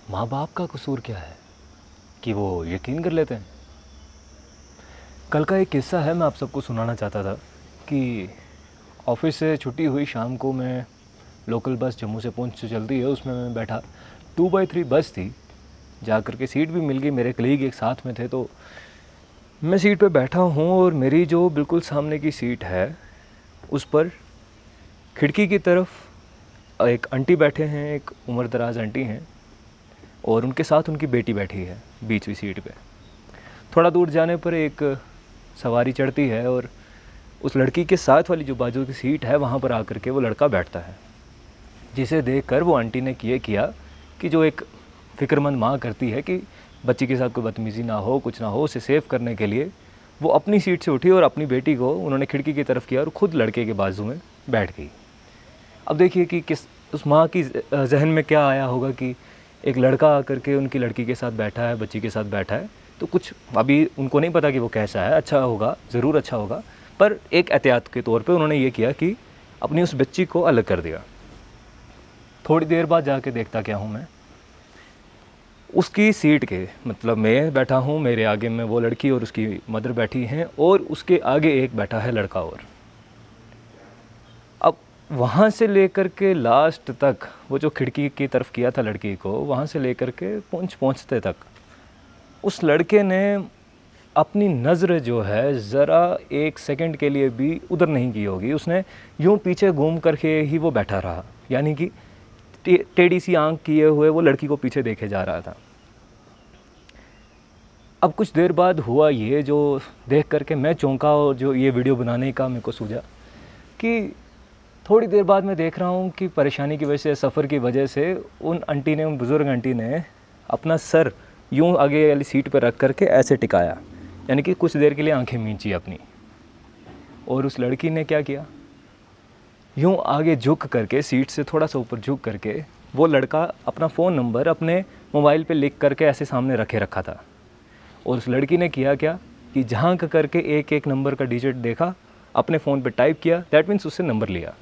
माँ बाप का कसूर क्या है कि वो यकीन कर लेते हैं। कल का एक किस्सा है, मैं आप सबको सुनाना चाहता था कि ऑफिस से छुट्टी हुई शाम को, मैं लोकल बस जम्मू से पुंछ से चलती है, उसमें मैं बैठा। 2x3 बस थी, जा कर के सीट भी मिल गई, मेरे कलीग एक साथ में थे, तो मैं सीट पे बैठा हूँ और मेरी जो बिल्कुल सामने की सीट है उस पर खिड़की की तरफ एक आंटी बैठे हैं, एक उम्र दराज आंटी हैं, और उनके साथ उनकी बेटी बैठी है बीच की सीट पे। थोड़ा दूर जाने पर एक सवारी चढ़ती है और उस लड़की के साथ वाली जो बाजू की सीट है वहाँ पर आकर के वो लड़का बैठता है, जिसे देखकर वो आंटी ने ये किया कि जो एक फ़िक्रमंद माँ करती है कि बच्ची के साथ कोई बदतमीज़ी ना हो, कुछ ना हो, उसे सेव करने के लिए वो अपनी सीट से उठी और अपनी बेटी को उन्होंने खिड़की की तरफ किया और ख़ुद लड़के के बाजू में बैठ गई। अब देखिए कि किस उस माँ की जहन में क्या आया होगा कि एक लड़का आकर के उनकी लड़की के साथ बैठा है, बच्ची के साथ बैठा है, तो कुछ अभी उनको नहीं पता कि वो कैसा है, अच्छा होगा, ज़रूर अच्छा होगा, पर एक एहतियात के तौर पे उन्होंने ये किया कि अपनी उस बच्ची को अलग कर दिया। थोड़ी देर बाद जाके देखता क्या हूँ मैं, उसकी सीट के, मतलब मैं बैठा हूँ, मेरे आगे में वो लड़की और उसकी मदर बैठी हैं, और उसके आगे एक बैठा है लड़का। और अब वहाँ से लेकर के लास्ट तक, वो जो खिड़की की तरफ किया था लड़की को, वहाँ से लेकर के पहुँचते तक उस लड़के ने अपनी नज़र जो है ज़रा एक सेकंड के लिए भी उधर नहीं की होगी। उसने यूं पीछे घूम करके ही वो बैठा रहा, यानी कि टेढ़ी सी आंख किए हुए वो लड़की को पीछे देखे जा रहा था। अब कुछ देर बाद हुआ ये, जो देख करके मैं चौंका और जो ये वीडियो बनाने का मेरे को सूझा कि थोड़ी देर बाद मैं देख रहा हूँ कि परेशानी की वजह से, सफ़र की वजह से, उन आंटी ने, उन बुज़ुर्ग आंटी ने अपना सर यूं आगे वाली सीट पर रख करके ऐसे टिकाया, यानी कि कुछ देर के लिए आंखें मींची अपनी। और उस लड़की ने क्या किया, यूं आगे झुक करके, सीट से थोड़ा सा ऊपर झुक करके, वो लड़का अपना फ़ोन नंबर अपने मोबाइल पे लिख करके ऐसे सामने रखे रखा था। और उस लड़की ने किया क्या कि झांक करके एक एक नंबर का डिजिट देखा, अपने फ़ोन पे टाइप किया, दैट मीन्स उससे नंबर लिया।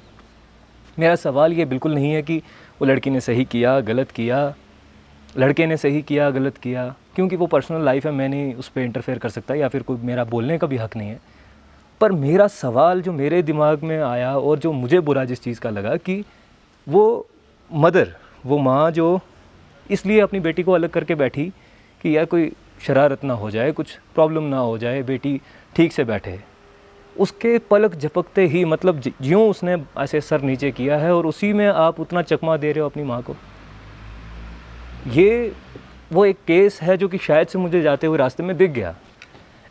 मेरा सवाल ये बिल्कुल नहीं है कि वो लड़की ने सही किया, गलत किया, लड़के ने सही किया, गलत किया, क्योंकि वो पर्सनल लाइफ है, मैं नहीं उस पर इंटरफेयर कर सकता, या फिर कोई मेरा बोलने का भी हक़ नहीं है। पर मेरा सवाल जो मेरे दिमाग में आया और जो मुझे बुरा जिस चीज़ का लगा कि वो मदर, वो माँ जो इसलिए अपनी बेटी को अलग करके बैठी कि यार कोई शरारत ना हो जाए, कुछ प्रॉब्लम ना हो जाए, बेटी ठीक से बैठे, उसके पलक झपकते ही, मतलब यूँ उसने ऐसे सर नीचे किया है और उसी में आप उतना चकमा दे रहे हो अपनी माँ को। ये वो एक केस है जो कि शायद से मुझे जाते हुए रास्ते में दिख गया।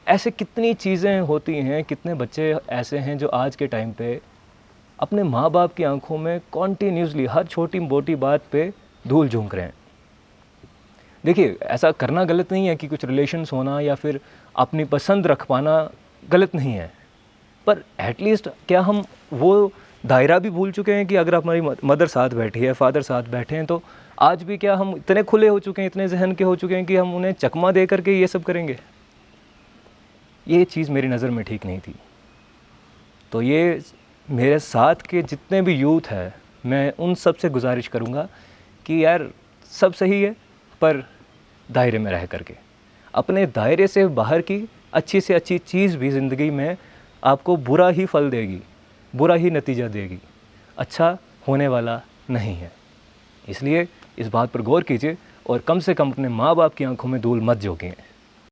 ऐसे कितनी चीज़ें होती हैं, कितने बच्चे ऐसे हैं जो आज के टाइम पे अपने माँ बाप की आंखों में कॉन्टीन्यूसली हर छोटी मोटी बात पे धूल झोंक रहे हैं। देखिए, ऐसा करना गलत नहीं है कि कुछ रिलेशंस होना या फिर अपनी पसंद रख पाना गलत नहीं है, पर एटलीस्ट क्या हम वो दायरा भी भूल चुके हैं कि अगर हमारी मदर साथ बैठी है, फादर साथ बैठे हैं, तो आज भी क्या हम इतने खुले हो चुके हैं, इतने जहन के हो चुके हैं कि हम उन्हें चकमा दे करके ये सब करेंगे? ये चीज़ मेरी नज़र में ठीक नहीं थी। तो ये मेरे साथ के जितने भी यूथ है, मैं उन सब से गुजारिश करूँगा कि यार सब सही है, पर दायरे में रह करके, अपने दायरे से बाहर की अच्छी से अच्छी चीज़ भी ज़िंदगी में आपको बुरा ही फल देगी, बुरा ही नतीजा देगी, अच्छा होने वाला नहीं है। इसलिए इस बात पर गौर कीजिए और कम से कम अपने माँ बाप की आंखों में धूल मत झोंकें।